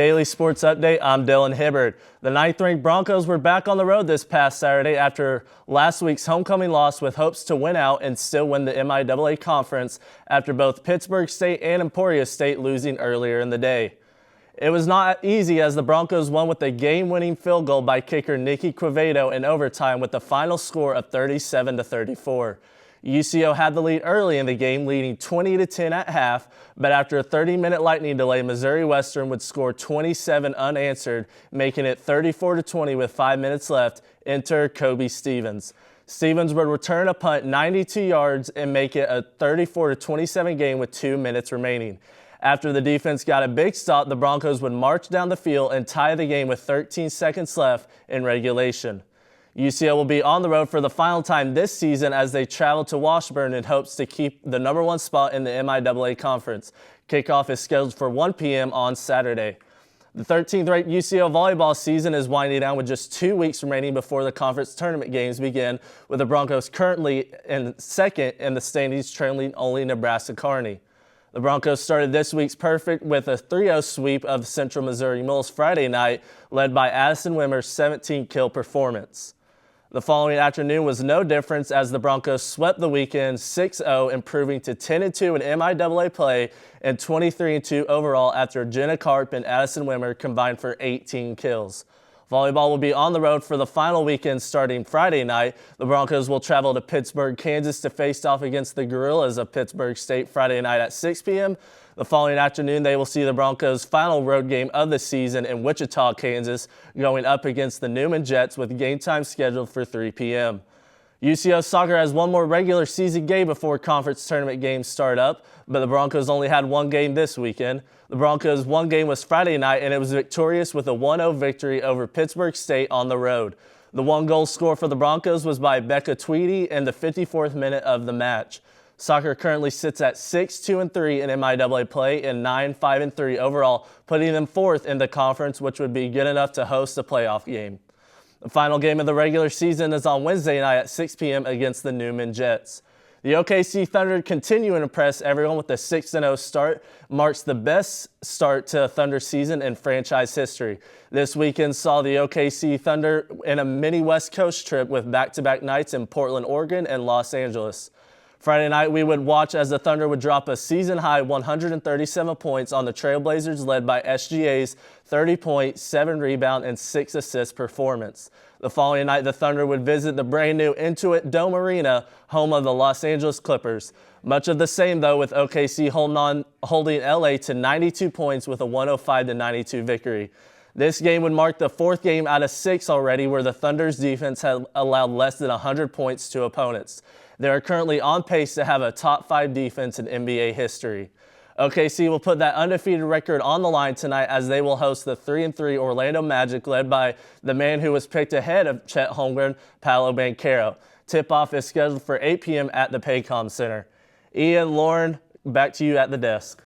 Daily Sports Update, I'm Dylan Hibbard. The 9th-ranked Broncos were back on the road this past Saturday after last week's homecoming loss with hopes to win out and still win the MIAA conference after both Pittsburg State and Emporia State losing earlier in the day. It was not easy as the Broncos won with a game-winning field goal by kicker Nicky Quevedo in overtime with the final score of 37-34. UCO had the lead early in the game, leading 20-10 at half, but after a 30-minute lightning delay, Missouri Western would score 27 unanswered, making it 34-20 with 5 minutes left. Enter Kobe Stevens. Stevens would return a punt 92 yards and make it a 34-27 game with 2 minutes remaining. After the defense got a big stop, the Broncos would march down the field and tie the game with 13 seconds left in regulation. UCO will be on the road for the final time this season as they travel to Washburn in hopes to keep the #1 spot in the MIAA conference. Kickoff is scheduled for 1 p.m. on Saturday. The 13th-ranked UCO volleyball season is winding down with just 2 weeks remaining before the conference tournament games begin, with the Broncos currently in second in the standings, trailing only Nebraska Kearney. The Broncos started this week's perfect with a 3-0 sweep of Central Missouri Mules Friday night, led by Addison Wimmer's 17-kill performance. The following afternoon was no difference as the Broncos swept the weekend 6-0, improving to 10-2 in MIAA play and 23-2 overall after Jenna Karp and Addison Wimmer combined for 18 kills. Volleyball will be on the road for the final weekend starting Friday night. The Broncos will travel to Pittsburg, Kansas to face off against the Gorillas of Pittsburg State Friday night at 6 p.m. The following afternoon, they will see the Broncos' final road game of the season in Wichita, Kansas, going up against the Newman Jets with game time scheduled for 3 p.m. UCO soccer has one more regular season game before conference tournament games start up, but the Broncos only had one game this weekend. The Broncos' one game was Friday night, and it was victorious with a 1-0 victory over Pittsburg State on the road. The one-goal score for the Broncos was by Becca Tweedy in the 54th minute of the match. Soccer currently sits at 6-2-3 in MIAA play and 9-5-3 overall, putting them fourth in the conference, which would be good enough to host a playoff game. The final game of the regular season is on Wednesday night at 6 p.m. against the Newman Jets. The OKC Thunder continue to impress everyone with a 6-0 start, marks the best start to a Thunder season in franchise history. This weekend saw the OKC Thunder in a mini West Coast trip with back-to-back nights in Portland, Oregon and Los Angeles. Friday night, we would watch as the Thunder would drop a season-high 137 points on the Trailblazers, led by SGA's 30-point, 7-rebound, and 6-assist performance. The following night, the Thunder would visit the brand-new Intuit Dome Arena, home of the Los Angeles Clippers. Much of the same, though, with OKC holding LA to 92 points with a 105-92 victory. This game would mark the 4th game out of 6 already where the Thunder's defense had allowed less than 100 points to opponents. They are currently on pace to have a top 5 defense in NBA history. OKC will put that undefeated record on the line tonight as they will host the 3-3 Orlando Magic, led by the man who was picked ahead of Chet Holmgren, Paolo Banchero. Tip-off is scheduled for 8 p.m. at the Paycom Center. Ian, Lauren, back to you at the desk.